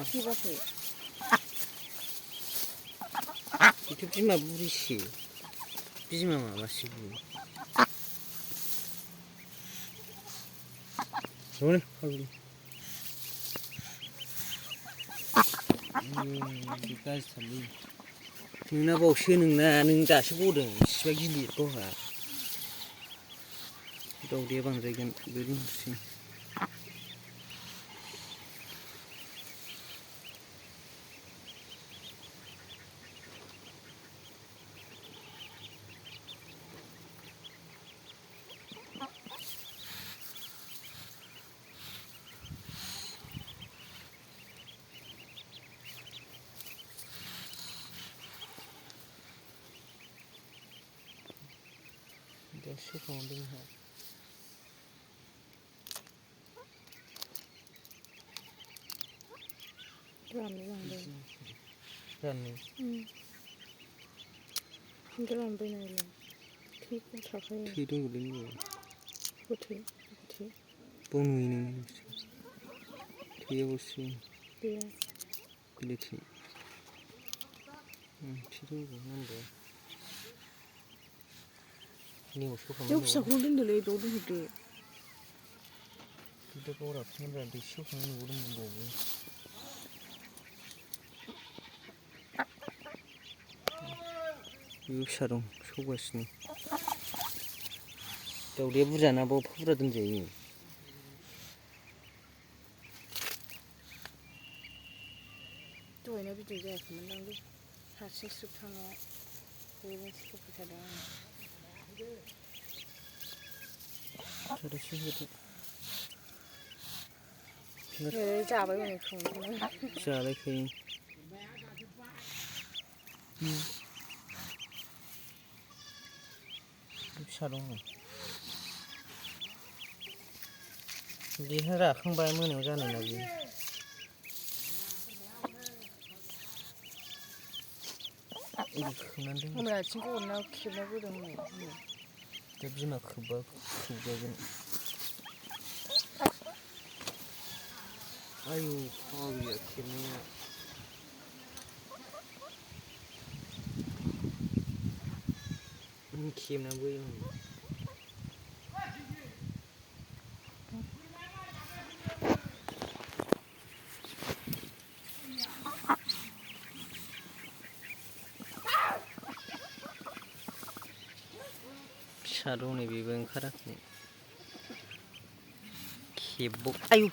खिबाखै बेथ' बिमा बुरिसो बिमा माबासो बियो हनै फाग्लि बे गाज्रिथारलै नोंना बावसो नोंना नों दासो गदों इसिबा गिलिर गावहा दावदैया बांद्रायगोन बे रुमसिम दासो खालामदों जोंहा राननो रानबायनालाय थै थाखायो थै दंजोबो नैबे थै बाव नुयो नोङो थैया बावसो गैया गोरलै थै थै दंजोबो नांगौ नेवआव जौ फिसाखौ दोनदोलै बेयाव दोनहरदो बिदा गावराबखोनब्रा दै सेवखांनाय नुबोदोंमोन बावबो बेबो फिसा दं सौगासिनो दावदैया बुरजाना बाव एफा बुरजा दोनजायो दहायना बिदै जायाखैमोन दांलै हारसिं स्रोब थांनाया बेबायदि होफैखादों आङो थोरोबसे होदो जाबाय हनै संखौनो जालायखायो फिसा दङ बेहा राखांबाय मोनायाव जानाय ना बियो खोबनानै दोन आथिंखौ हरनायाव खेबना बोदों हनै दा बिमा खोबबा खोबजागोन आयौ फाग्लिया खेबनाया खेबना बोयो फिसा दं नै बेबो ओंखाराखै खेब आयौ